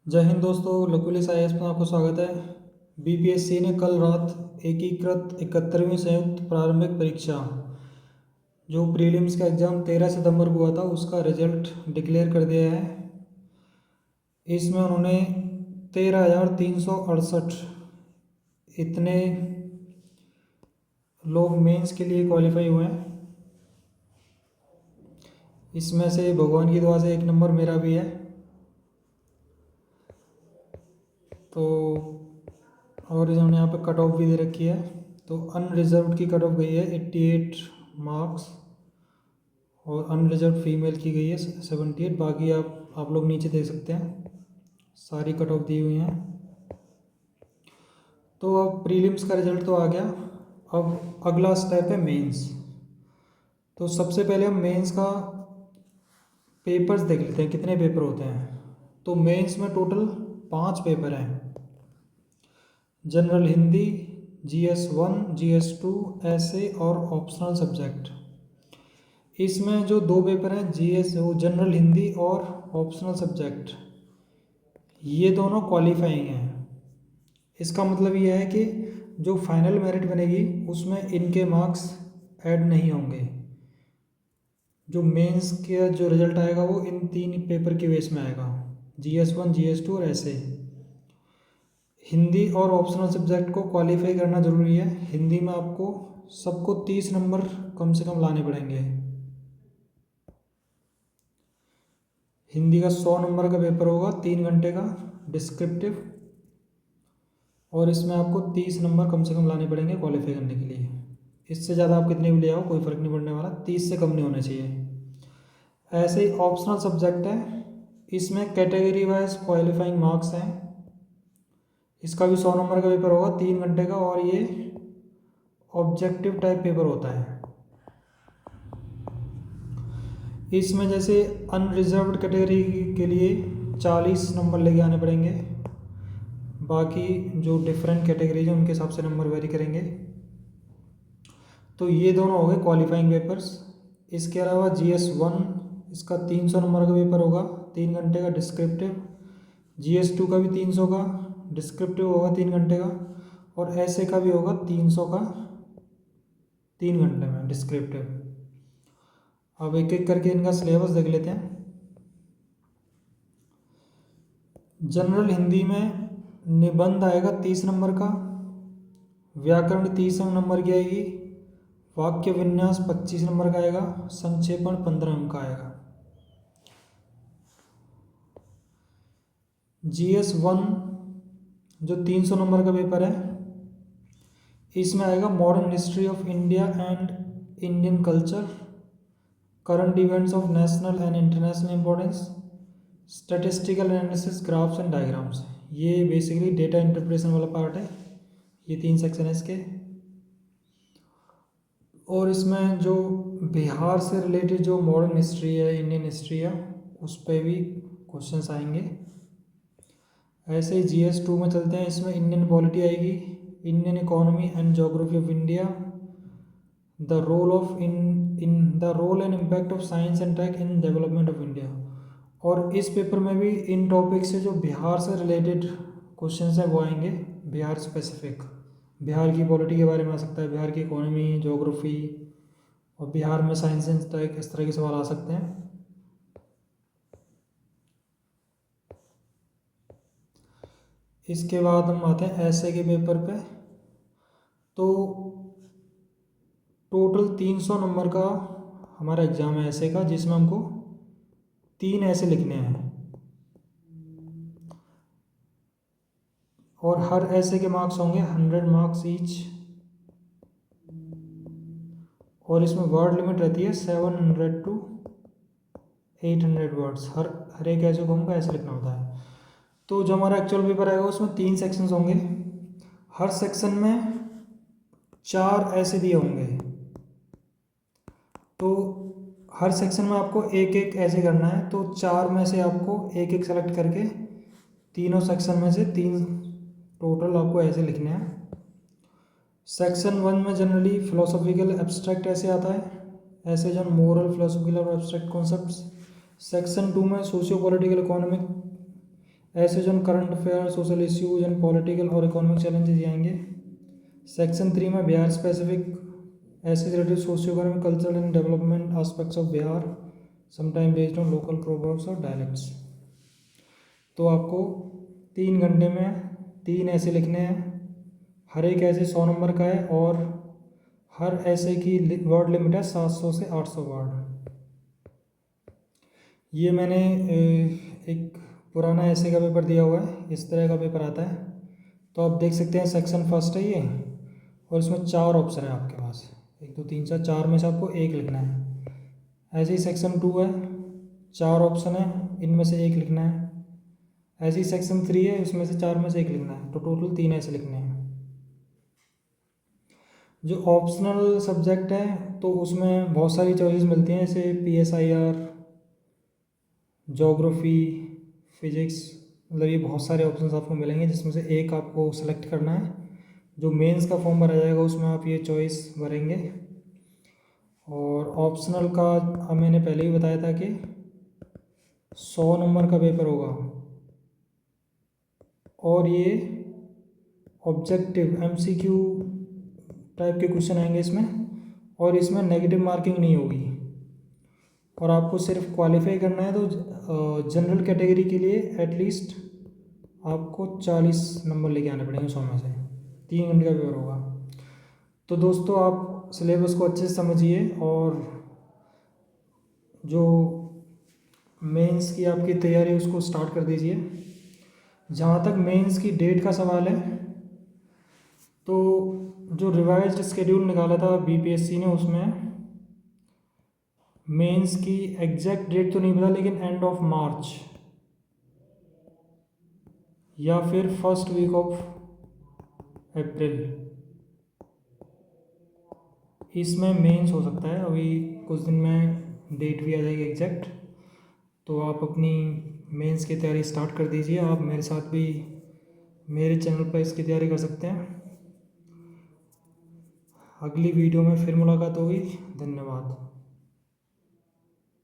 जय हिंद दोस्तों, लकुलिस IAS में आपको स्वागत है। BPSC ने कल रात एकीकृत 71वीं संयुक्त प्रारंभिक परीक्षा जो प्रीलिम्स का एग्ज़ाम 13 सितंबर को हुआ था उसका रिजल्ट डिक्लेयर कर दिया है। इसमें उन्होंने 13,368 इतने लोग मेंस के लिए क्वालिफाई हुए हैं। इसमें से भगवान की दुआ से एक नंबर मेरा भी है। तो और इन्होंने यहाँ पे कट ऑफ भी दे रखी है। तो अनरिजर्व्ड की कट ऑफ गई है 88 मार्क्स और अनरिजर्व फीमेल की गई है 78। बाकी आप लोग नीचे देख सकते हैं, सारी कट ऑफ दी हुई हैं। तो अब प्रीलिम्स का रिजल्ट तो आ गया, अब अगला स्टेप है मेंस। तो सबसे पहले हम मेंस का पेपर्स देख लेते हैं, कितने पेपर होते हैं। तो मेंस में टोटल 5 पेपर हैं। जनरल हिंदी, GS1, GS2, ऐसे और ऑप्शनल सब्जेक्ट। इसमें जो 2 पेपर हैं जनरल हिंदी और ऑप्शनल सब्जेक्ट, ये दोनों क्वालिफाइंग हैं। इसका मतलब ये है कि जो फाइनल मेरिट बनेगी उसमें इनके मार्क्स ऐड नहीं होंगे। जो मेंस के जो रिजल्ट आएगा वो इन 3 पेपर के बेस में आएगा, GS1, GS2 और ऐसे। हिंदी और ऑप्शनल सब्जेक्ट को क्वालिफाई करना ज़रूरी है। हिंदी में आपको सबको 30 नंबर कम से कम लाने पड़ेंगे। हिंदी का 100 नंबर का पेपर होगा, 3 घंटे का डिस्क्रिप्टिव, और इसमें आपको 30 नंबर कम से कम लाने पड़ेंगे क्वालिफाई करने के लिए। इससे ज़्यादा आप कितने भी ले आओ कोई फ़र्क नहीं पड़ने वाला, 30 से कम नहीं होने चाहिए। ऐसे ही ऑप्शनल सब्जेक्ट है, इसमें कैटेगरी वाइज क्वालिफाइंग मार्क्स हैं। इसका भी 100 नंबर का पेपर होगा, 3 घंटे का, और ये ऑब्जेक्टिव टाइप पेपर होता है। इसमें जैसे अनरिजर्व्ड कैटेगरी के लिए 40 नंबर लेके आने पड़ेंगे। बाकी जो डिफरेंट कैटेगरीज हैं उनके हिसाब से नंबर वेरी करेंगे। तो ये दोनों हो गए क्वालिफाइंग पेपर्स। इसके अलावा GS1, इसका 300 नंबर का पेपर होगा, 3 घंटे का डिस्क्रिप्टिव। GS2 का भी 300 का डिस्क्रिप्टिव होगा, 3 घंटे का, और ऐसे का भी होगा 300 का, 3 घंटे में डिस्क्रिप्टिव। अब एक एक करके इनका सिलेबस देख लेते हैं। जनरल हिंदी में निबंध आएगा 30 नंबर का, व्याकरण 30 नंबर की आएगी, वाक्य विन्यास 25 नंबर का आएगा, संक्षेपण 15 अंक का आएगा। GS1 जो 300 नंबर का पेपर है, इसमें आएगा modern history of India and Indian culture, current events of national and international importance, statistical analysis, graphs and diagrams. ये बेसिकली डेटा इंटरप्रिटेशन वाला पार्ट है। ये 3 सेक्शन है इसके। और इसमें जो बिहार से रिलेटेड जो मॉडर्न हिस्ट्री है, इंडियन हिस्ट्री है, उस पर भी क्वेश्चंस आएंगे। ऐसे ही GS2 में चलते हैं। इसमें इंडियन पॉलिटी आएगी, Indian economy and geography of India, the role and impact of science and tech in development of India. और इस पेपर में भी इन टॉपिक से जो बिहार से रिलेटेड क्वेश्चंस हैं वो आएंगे, बिहार स्पेसिफिक। बिहार की पॉलिटी के बारे में आ सकता है, बिहार की इकोनॉमी, ज्योग्राफी, और बिहार में साइंस एंड टेक, इस तरह के सवाल आ सकते हैं। इसके बाद हम आते हैं ऐसे के पेपर पे। तो टोटल 300 नंबर का हमारा एग्ज़ाम है ऐसे का, जिसमें हमको 3 ऐसे लिखने हैं, और हर ऐसे के मार्क्स होंगे 100 मार्क्स ईच। और इसमें वर्ड लिमिट रहती है 700 to 800 वर्ड्स। हर एक ऐसे को हमको ऐसे लिखना होता है। तो जो हमारा एक्चुअल पेपर आएगा उसमें 3 सेक्शंस होंगे, हर सेक्शन में 4 ऐसे दिए होंगे। तो हर सेक्शन में आपको एक एक ऐसे करना है। तो 4 में से आपको एक एक सेलेक्ट करके तीनों सेक्शन में से 3 टोटल आपको ऐसे लिखने हैं। सेक्शन 1 में जनरली फिलोसॉफिकल एब्स्ट्रैक्ट ऐसे आता है, ऐसे जो मोरल, फिलोसॉफिकल और एब्स्ट्रैक्ट कॉन्सेप्ट्स। सेक्शन 2 में सोशियो पॉलिटिकल, इकोनॉमिक ऐसे जो current affair, social issues and political और इकोनॉमिक चैलेंजेस आएंगे। सेक्शन 3 में बिहार स्पेसिफिक ऐसे related socio economic cultural and development aspects of Bihar sometime based on local proverbs और dialects. तो आपको 3 घंटे में 3 ऐसे लिखने हैं। हर एक ऐसे 100 नंबर का है और हर ऐसे की वर्ड लिमिट है 700 से 800 वर्ड। ये मैंने एक पुराना ऐसे का पेपर दिया हुआ है, इस तरह का पेपर आता है। तो आप देख सकते हैं सेक्शन फर्स्ट है ये, और इसमें 4 ऑप्शन है आपके पास, 1 2 3 4, 4 में से आपको 1 लिखना है। ऐसे ही सेक्शन 2 है, 4 ऑप्शन है, इनमें से 1 लिखना है। ऐसे ही सेक्शन 3 है, इसमें से 4 में से 1 लिखना है। तो टोटल 3 ऐसे लिखने हैं। जो ऑप्शनल सब्जेक्ट है तो उसमें बहुत सारी चॉइसेस मिलती हैं, जैसे PSIR, ज्योग्राफी, फिजिक्स, मतलब ये बहुत सारे ऑप्शंस आपको मिलेंगे जिसमें से एक आपको सेलेक्ट करना है। जो मेंस का फॉर्म भरा जाएगा उसमें आप ये चॉइस भरेंगे। और ऑप्शनल का मैंने पहले ही बताया था कि 100 नंबर का पेपर होगा और ये ऑब्जेक्टिव MCQ टाइप के क्वेश्चन आएंगे इसमें, और इसमें नेगेटिव मार्किंग नहीं होगी। और आपको सिर्फ क्वालिफाई करना है तो जनरल कैटेगरी के लिए एटलीस्ट आपको 40 नंबर लेके आने पड़ेंगे 100 में से। 3 घंटे का पेपर होगा। तो दोस्तों आप सिलेबस को अच्छे से समझिए और जो मेंस की आपकी तैयारी उसको स्टार्ट कर दीजिए। जहाँ तक मेंस की डेट का सवाल है तो जो रिवाइज्ड शेड्यूल निकाला था BPSC ने उसमें मेंस की एग्जैक्ट डेट तो नहीं पता, लेकिन एंड ऑफ मार्च या फिर फर्स्ट वीक ऑफ अप्रैल इसमें मेंस हो सकता है। अभी कुछ दिन में डेट भी आ जाएगी एग्जैक्ट। तो आप अपनी मेंस की तैयारी स्टार्ट कर दीजिए। आप मेरे साथ भी मेरे चैनल पर इसकी तैयारी कर सकते हैं। अगली वीडियो में फिर मुलाकात होगी। धन्यवाद।